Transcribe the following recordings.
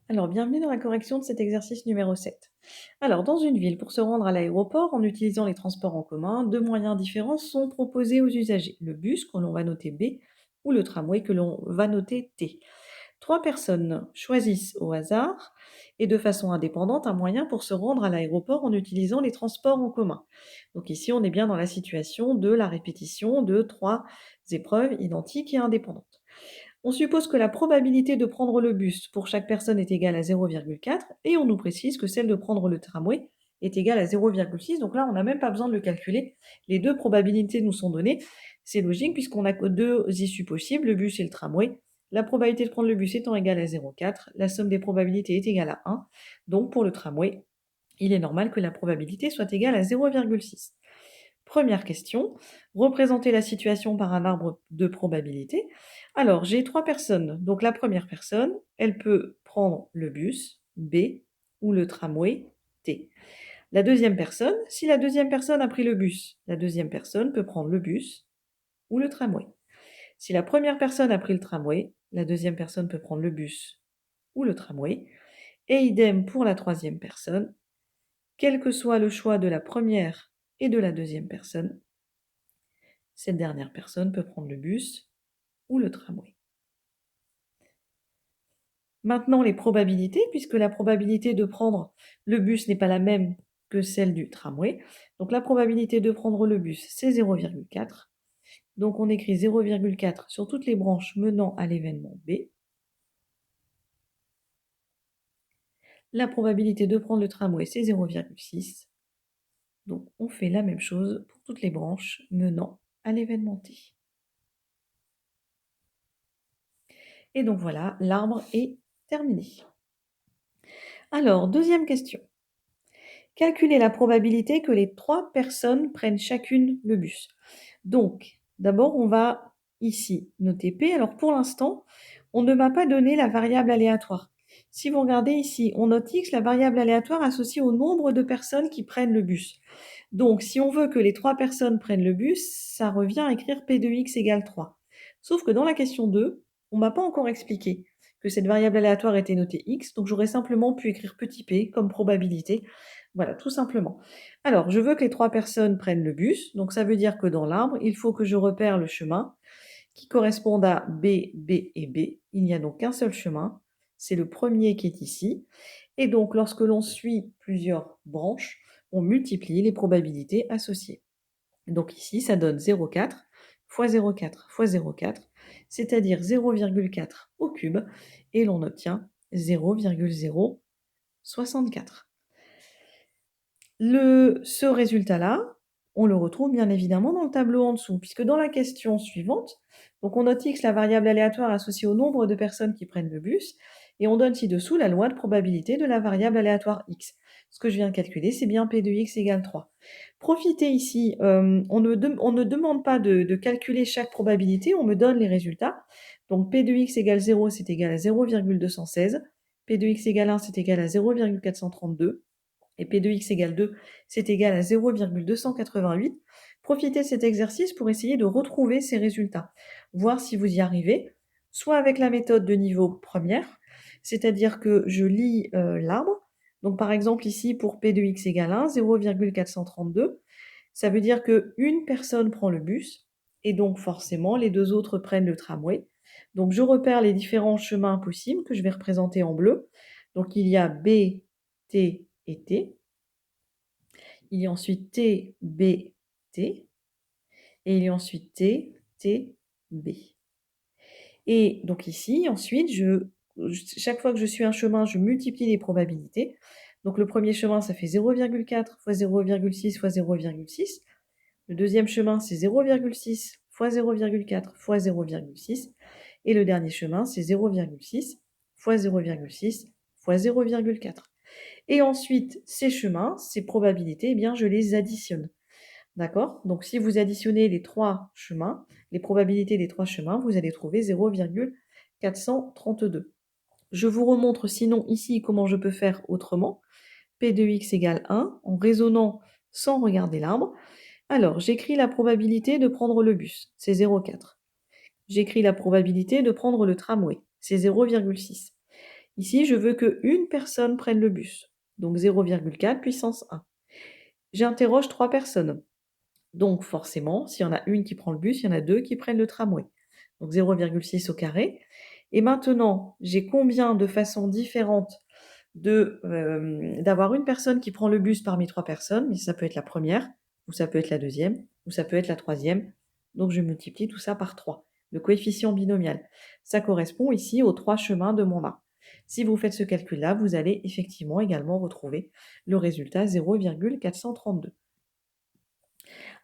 Alors, bienvenue dans la correction de cet exercice numéro 7. Alors, dans une ville, pour se rendre à l'aéroport en utilisant les transports en commun, deux moyens différents sont proposés aux usagers. Le bus, que l'on va noter B, ou le tramway, que l'on va noter T. Trois personnes choisissent au hasard et de façon indépendante un moyen pour se rendre à l'aéroport en utilisant les transports en commun. Donc ici, on est bien dans la situation de la répétition de trois épreuves identiques et indépendantes. On suppose que la probabilité de prendre le bus pour chaque personne est égale à 0,4 et on nous précise que celle de prendre le tramway est égale à 0,6. Donc là, on n'a même pas besoin de le calculer. Les deux probabilités nous sont données. C'est logique puisqu'on n'a que deux issues possibles, le bus et le tramway. La probabilité de prendre le bus étant égale à 0,4, la somme des probabilités est égale à 1. Donc pour le tramway, il est normal que la probabilité soit égale à 0,6. Première question, représenter la situation par un arbre de probabilité. Alors, j'ai trois personnes. Donc, la première personne, elle peut prendre le bus, B, ou le tramway, T. La deuxième personne, si la deuxième personne a pris le bus, la deuxième personne peut prendre le bus ou le tramway. Si la première personne a pris le tramway, la deuxième personne peut prendre le bus ou le tramway. Et idem pour la troisième personne, quel que soit le choix de la première et de la deuxième personne, cette dernière personne peut prendre le bus ou le tramway. Maintenant, les probabilités, puisque la probabilité de prendre le bus n'est pas la même que celle du tramway. Donc la probabilité de prendre le bus, c'est 0,4. Donc on écrit 0,4 sur toutes les branches menant à l'événement B. La probabilité de prendre le tramway, c'est 0,6. Donc on fait la même chose pour toutes les branches menant à l'événement T. Et donc voilà, l'arbre est terminé. Alors, deuxième question. Calculer la probabilité que les trois personnes prennent chacune le bus. Donc, d'abord, on va ici noter P. Alors, pour l'instant, on ne m'a pas donné la variable aléatoire. Si vous regardez ici, on note X, la variable aléatoire associée au nombre de personnes qui prennent le bus. Donc, si on veut que les trois personnes prennent le bus, ça revient à écrire P de X égale 3. Sauf que dans la question 2, on m'a pas encore expliqué que cette variable aléatoire était notée X, donc j'aurais simplement pu écrire petit p comme probabilité. Voilà, tout simplement. Alors, je veux que les trois personnes prennent le bus, donc ça veut dire que dans l'arbre, il faut que je repère le chemin qui corresponde à B, B et B. Il n'y a donc qu'un seul chemin, c'est le premier qui est ici. Et donc, lorsque l'on suit plusieurs branches, on multiplie les probabilités associées. Donc ici, ça donne 0,4 fois 0,4 fois 0,4, c'est-à-dire 0,4 au cube, et l'on obtient 0,064. Ce résultat-là, on le retrouve bien évidemment dans le tableau en dessous, puisque dans la question suivante, donc on note X, la variable aléatoire associée au nombre de personnes qui prennent le bus, et on donne ci-dessous la loi de probabilité de la variable aléatoire X. Ce que je viens de calculer, c'est bien P de X égale 3. Profitez ici, on ne demande pas de calculer chaque probabilité, on me donne les résultats. Donc P de X égale 0, c'est égal à 0,216. P de X égale 1, c'est égal à 0,432. Et P de X égale 2, c'est égal à 0,288. Profitez de cet exercice pour essayer de retrouver ces résultats. Voir si vous y arrivez, soit avec la méthode de niveau première, c'est-à-dire que je lis l'arbre. Donc par exemple ici, pour P de X égale 1, 0,432, ça veut dire qu'une personne prend le bus, et donc forcément les deux autres prennent le tramway. Donc je repère les différents chemins possibles que je vais représenter en bleu. Donc il y a B, T et T. Il y a ensuite T, B, T. Et il y a ensuite T, T, B. Et donc ici, ensuite, chaque fois que je suis un chemin, je multiplie les probabilités. Donc le premier chemin, ça fait 0,4 fois 0,6 fois 0,6. Le deuxième chemin, c'est 0,6 fois 0,4 fois 0,6. Et le dernier chemin, c'est 0,6 fois 0,6 fois 0,4. Et ensuite, ces chemins, ces probabilités, eh bien, je les additionne. D'accord? Donc, si vous additionnez les trois chemins, les probabilités des trois chemins, vous allez trouver 0,432. Je vous remontre sinon ici comment je peux faire autrement. P de x égale 1, en raisonnant sans regarder l'arbre. Alors, j'écris la probabilité de prendre le bus, c'est 0,4. J'écris la probabilité de prendre le tramway, c'est 0,6. Ici, je veux qu'une personne prenne le bus, donc 0,4 puissance 1. J'interroge 3 personnes, donc forcément, s'il y en a une qui prend le bus, il y en a 2 qui prennent le tramway, donc 0,6 au carré. Et maintenant, j'ai combien de façons différentes d'avoir une personne qui prend le bus parmi 3 personnes, mais ça peut être la première, ou ça peut être la deuxième, ou ça peut être la troisième. Donc je multiplie tout ça par 3. Le coefficient binomial, ça correspond ici aux 3 chemins de mon arc. Si vous faites ce calcul-là, vous allez effectivement également retrouver le résultat 0,432.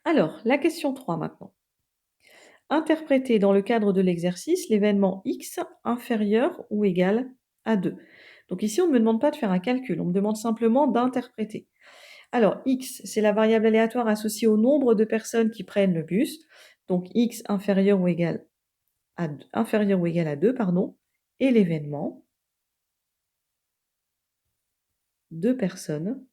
Alors, la question 3 maintenant. Interpréter dans le cadre de l'exercice l'événement x inférieur ou égal à 2. Donc ici, on ne me demande pas de faire un calcul, on me demande simplement d'interpréter. Alors, x, c'est la variable aléatoire associée au nombre de personnes qui prennent le bus. Donc x inférieur ou égal à 2, pardon, et l'événement 2 personnes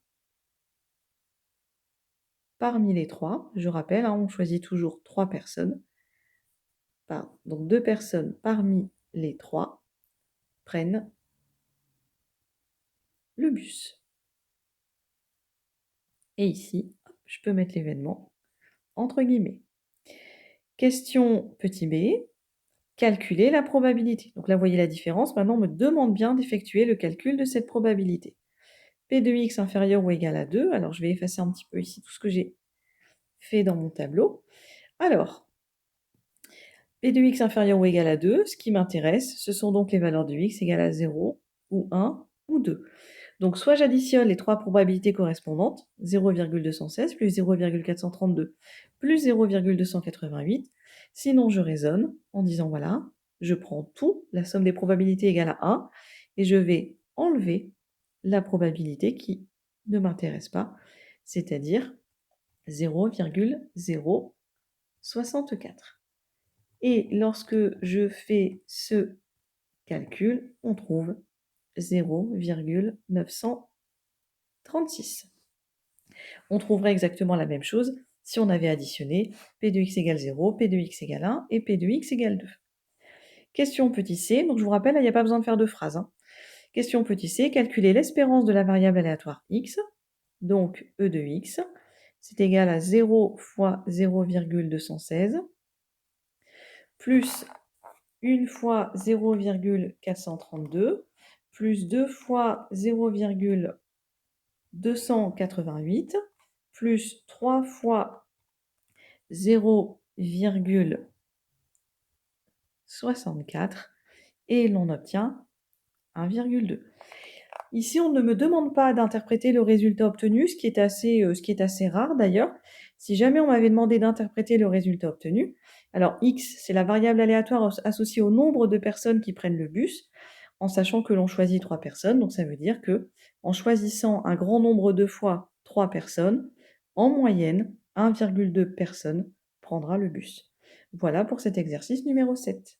parmi les 3. Je rappelle, hein, on choisit toujours 3 personnes. Donc 2 personnes parmi les 3 prennent le bus. Et ici, je peux mettre l'événement entre guillemets. Question petit b, calculer la probabilité. Donc là, vous voyez la différence. Maintenant, on me demande bien d'effectuer le calcul de cette probabilité. P de x inférieur ou égal à 2. Alors, je vais effacer un petit peu ici tout ce que j'ai fait dans mon tableau. Alors, P de x inférieur ou égal à 2, ce qui m'intéresse, ce sont donc les valeurs de x égales à 0, ou 1, ou 2. Donc, soit j'additionne les 3 probabilités correspondantes, 0,216 plus 0,432 plus 0,288. Sinon, je raisonne en disant, voilà, je prends tout, la somme des probabilités égale à 1, et je vais enlever la probabilité qui ne m'intéresse pas, c'est-à-dire 0,064. Et lorsque je fais ce calcul, on trouve 0,936. On trouverait exactement la même chose si on avait additionné P de x égale 0, P de x égale 1 et P de x égale 2. Question petit c, donc je vous rappelle, il n'y a pas besoin de faire de phrase. Question petit c, calculer l'espérance de la variable aléatoire x, donc E de x, c'est égal à 0 fois 0,216, plus 1 fois 0,432, plus 2 fois 0,288, plus 3 fois 0,64, et l'on obtient 1,2. Ici, on ne me demande pas d'interpréter le résultat obtenu, ce qui est assez rare d'ailleurs. Si jamais on m'avait demandé d'interpréter le résultat obtenu, alors x, c'est la variable aléatoire associée au nombre de personnes qui prennent le bus, en sachant que l'on choisit 3 personnes. Donc ça veut dire que en choisissant un grand nombre de fois 3 personnes, en moyenne, 1,2 personnes prendra le bus. Voilà pour cet exercice numéro 7.